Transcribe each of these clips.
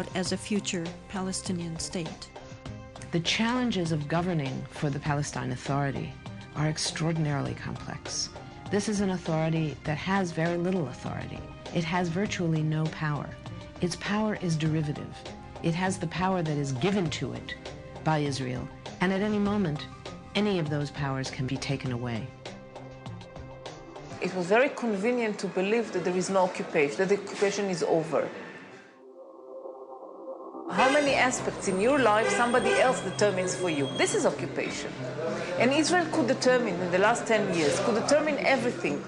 but as a future Palestinian state. The challenges of governing for the Palestine Authority are extraordinarily complex. This is an authority that has very little authority. It has virtually no power. Its power is derivative. It has the power that is given to it by Israel, and at any moment, any of those powers can be taken away. It was very convenient to believe that there is no occupation, that the occupation is over. How many aspects in your life somebody else determines for you? This is occupation. And Israel could determine, in the last 10 years, could determine everything.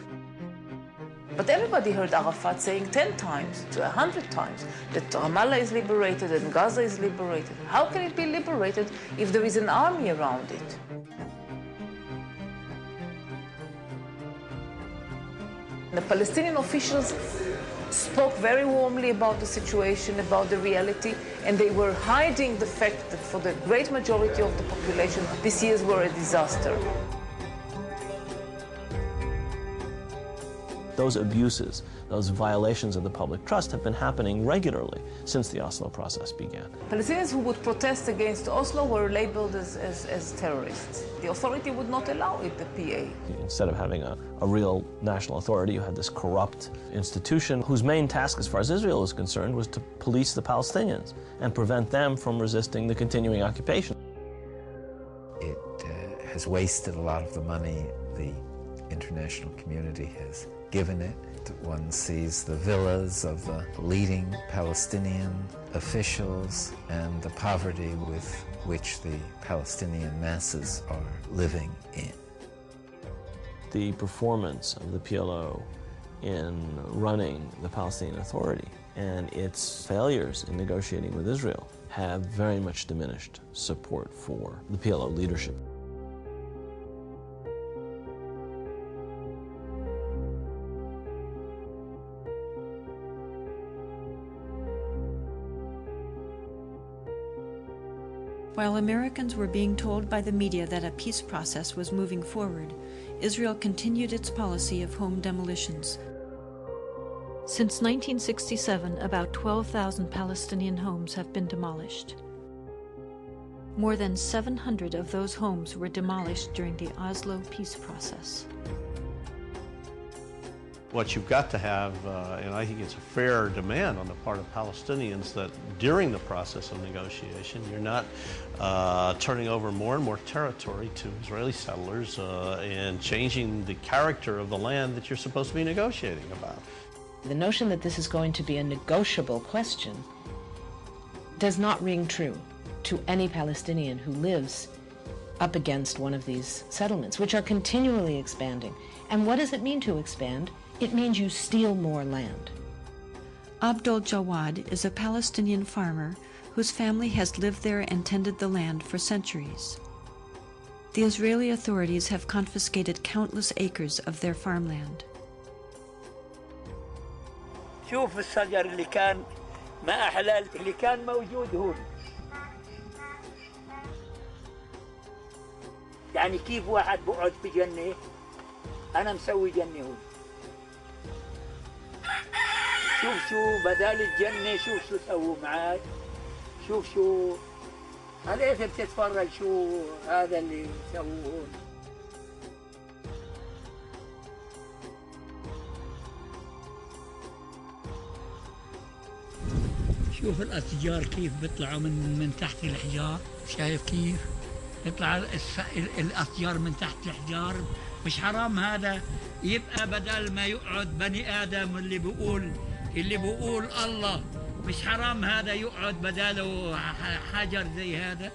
But everybody heard Arafat saying 10 times, to 100 times, that Ramallah is liberated and Gaza is liberated. How can it be liberated if there is an army around it? The Palestinian officials spoke very warmly about the situation, about the reality, and they were hiding the fact that for the great majority of the population, these years were a disaster. Those abuses, those violations of the public trust have been happening regularly since the Oslo process began. Palestinians who would protest against Oslo were labeled as terrorists. The authority would not allow it, the PA. Instead of having a real national authority, you had this corrupt institution whose main task, as far as Israel is concerned, was to police the Palestinians and prevent them from resisting the continuing occupation. It has wasted a lot of the money the international community has given it. One sees the villas of the leading Palestinian officials and the poverty with which the Palestinian masses are living in. The performance of the PLO in running the Palestinian Authority and its failures in negotiating with Israel have very much diminished support for the PLO leadership. While Americans were being told by the media that a peace process was moving forward, Israel continued its policy of home demolitions. Since 1967, about 12,000 Palestinian homes have been demolished. More than 700 of those homes were demolished during the Oslo peace process. What you've got to have, and I think it's a fair demand on the part of Palestinians, that during the process of negotiation, you're not turning over more and more territory to Israeli settlers and changing the character of the land that you're supposed to be negotiating about. The notion that this is going to be a negotiable question does not ring true to any Palestinian who lives up against one of these settlements, which are continually expanding. And what does it mean to expand? It means you steal more land. Abdul Jawad is a Palestinian farmer whose family has lived there and tended the land for centuries. The Israeli authorities have confiscated countless acres of their farmland. شوف الشجر اللي كان ما أحلى اللي كان موجود هون. يعني كيف واحد بقعد في جنة أنا مسوي جنة هون. شوف شو بدال الجنة شو سووا معاي. شوف شو عليك بتتفرج شو هذا اللي سووه هون. شوف الأشجار كيف بيطلعوا من تحت الأحجار. شايف كيف يطلع الأشجار من تحت الأحجار. مش حرام هذا يبقى بدل ما يقعد بني آدم اللي بيقول الله، مش حرام هذا يقعد بداله حجر زي هذا.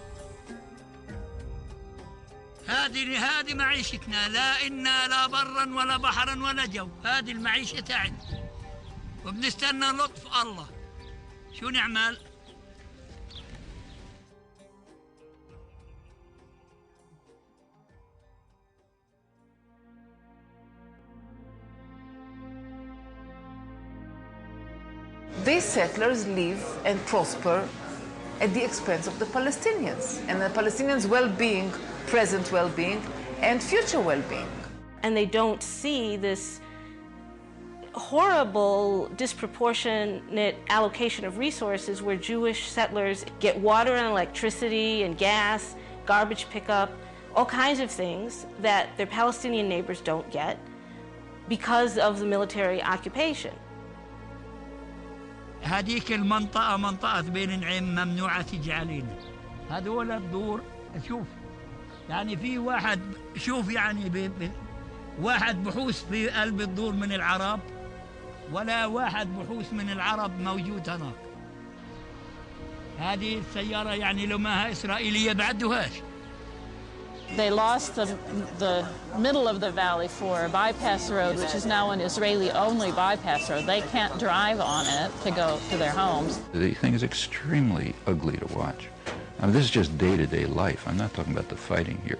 هذه معيشتنا، لا إنا لا برا ولا بحرا ولا جو، هذه المعيشة تاعنا وبنستنى لطف الله. شو نعمل؟ These settlers live and prosper at the expense of the Palestinians and the Palestinians' well-being, present well-being and future well-being. And they don't see this horrible disproportionate allocation of resources where Jewish settlers get water and electricity and gas, garbage pickup, all kinds of things that their Palestinian neighbors don't get because of the military occupation. هذيك المنطقة منطقة بين العين ممنوعة تيجي علينا. هذول الدور شوف يعني في واحد شوف يعني واحد بحوث في قلب الدور من العرب ولا واحد بحوث من العرب موجود هناك. هذه السيارة يعني لو ما إسرائيلية بعدوهاش. They lost the middle of the valley for a bypass road, which is now an Israeli-only bypass road. They can't drive on it to go to their homes. The thing is extremely ugly to watch. I mean, this is just day-to-day life. I'm not talking about the fighting here.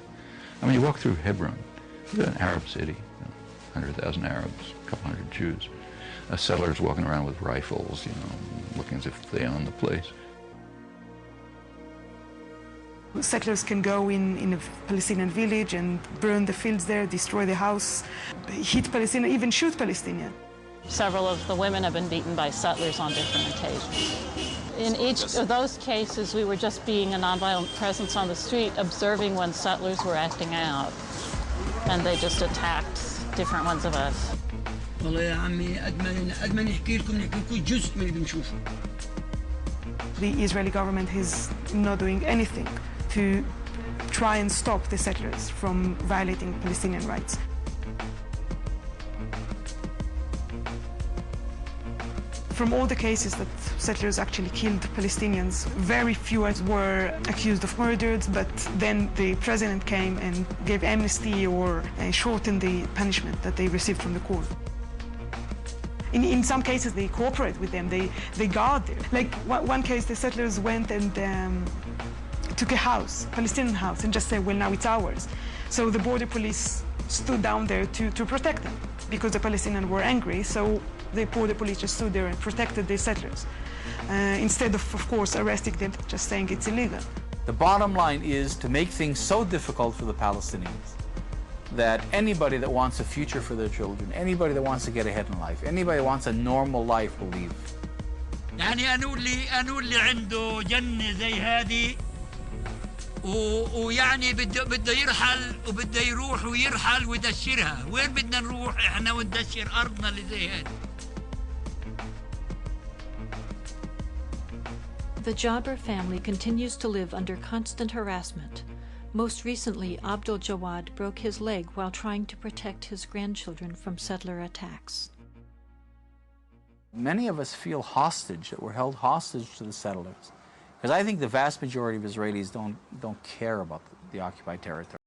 I mean, you walk through Hebron, it's an Arab city, 100,000 Arabs, a couple hundred Jews. Settlers walking around with rifles, looking as if they own the place. Settlers can go in a Palestinian village and burn the fields there, destroy the house, hit Palestinians, even shoot Palestinians. Several of the women have been beaten by settlers on different occasions. In each of those cases, we were just being a nonviolent presence on the street, observing when settlers were acting out. And they just attacked different ones of us. والله يا عمي قد ما نحكي لكم جزء من اللي بنشوفه. The Israeli government is not doing anything to try and stop the settlers from violating Palestinian rights. From all the cases that settlers actually killed Palestinians, very few were accused of murders, but then the president came and gave amnesty or shortened the punishment that they received from the court. In some cases, they cooperate with them, they guard them. Like one case, the settlers went and took a house, Palestinian house, and just said, well, now it's ours. So the border police stood down there to protect them because the Palestinians were angry, so the border police just stood there and protected the settlers instead of course, arresting them, just saying it's illegal. The bottom line is to make things so difficult for the Palestinians that anybody that wants a future for their children, anybody that wants to get ahead in life, anybody that wants a normal life will leave. يعني أنو اللي عنده جنة زي هذه ويعني بده يرحل وبده يروح ويرحل ويدشرها. وين بدنا نروح احنا وندشر أرضنا اللي زي هذه؟ The Jabir family continues to live under constant harassment. Most recently, Abdul Jawad broke his leg while trying to protect his grandchildren from settler attacks. Many of us feel hostage, that we're held hostage to the settlers. Because I think the vast majority of Israelis don't care about the occupied territory.